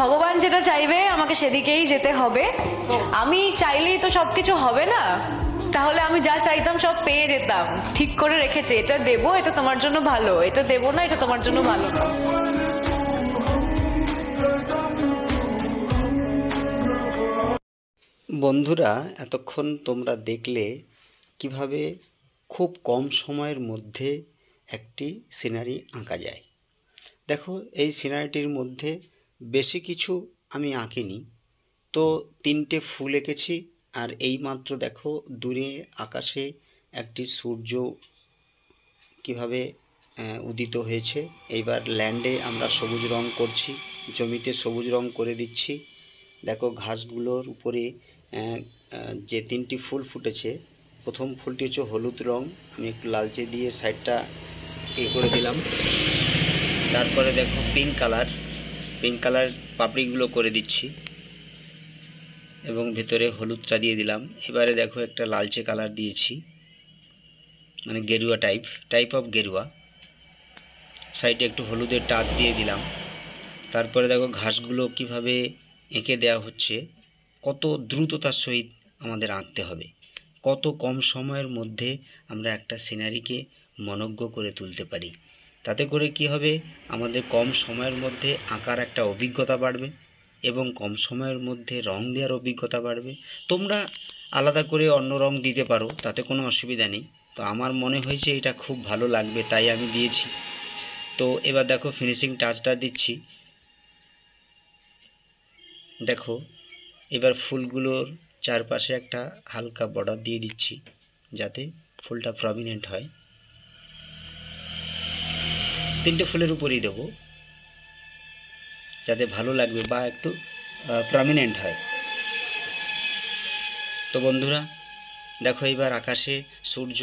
ভগবান যেটা চাইবে আমাকে সেদিকেই যেতে হবে। আমি চাইলেই তো সবকিছু হবে না, তাহলে আমি যা চাইতাম সব পেয়ে যেতাম। ঠিক করে রেখেছে, এটা দেবো, এটা তোমার জন্য ভালো, এটা দেবো না, এটা তোমার জন্য ভালো না। বন্ধুরা, এতক্ষণ তোমরা দেখলে কিভাবে খুব কম সময়ের মধ্যে একটি সিনারি আঁকা যায়। দেখো, এই সিনারিটির মধ্যে বেশি কিছু আমি আঁকিনি, তো 3টে ফুল এঁকেছি। আর এইমাত্র দেখো দূরে আকাশে একটি সূর্য কিভাবে উদিত হয়েছে। এইবার ল্যান্ডে আমরা সবুজ রং করছি, জমিতে সবুজ রং করে দিচ্ছি। দেখো ঘাসগুলোর উপরে যে 3টি ফুল ফুটেছে, প্রথম ফুলটি হচ্ছে হলুদ রং, আমি একটু লালচে দিয়ে সাইডটা করে দিলাম। তারপরে দেখো পিঙ্ক কালার পাপড়িগুলো করে দিচ্ছি এবং ভেতরে হলুদটা দিয়ে দিলাম। এবারে দেখো একটা লালচে কালার দিয়েছি, মানে গেরুয়া টাইপ অফ গেরুয়া। সাইডে একটু হলুদের টাচ দিয়ে দিলাম। তারপরে দেখো ঘাসগুলো কিভাবে এঁকে দেওয়া হচ্ছে, কত দ্রুততার সহিত আমাদের আঁকতে হবে, কত কম সময়ের মধ্যে আমরা একটা সিনারিকে মনোজ্ঞ করে তুলতে পারি। তাতে করে কি হবে, আমাদের কম সময়ের মধ্যে আঁকার একটা অভিজ্ঞতা বাড়বে এবং কম সময়ের মধ্যে রং দেওয়ার অভিজ্ঞতা বাড়বে। তোমরা আলাদা করে অন্য রং দিতে পারো, তাতে কোনো অসুবিধা নেই। তো আমার মনে হয়েছে এটা খুব ভালো লাগবে, তাই আমি দিয়েছি। তো এবার দেখো ফিনিশিং টাচটা দিচ্ছি। দেখো এবার ফুলগুলোর চারপাশে একটা হালকা বর্ডার দিয়ে দিচ্ছি, যাতে ফুলটা প্রমিনেন্ট হয়। 3টে ফুলের উপরেই দেবো, যাতে ভালো লাগবে বা একটু প্রমিনেন্ট হয়। তো বন্ধুরা দেখো, এবার আকাশে সূর্য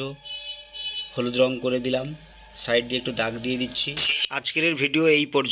হলুদ রং করে দিলাম, সাইড দিয়ে একটু দাগ দিয়ে দিচ্ছি। আজকের ভিডিও এই পর্যন্ত।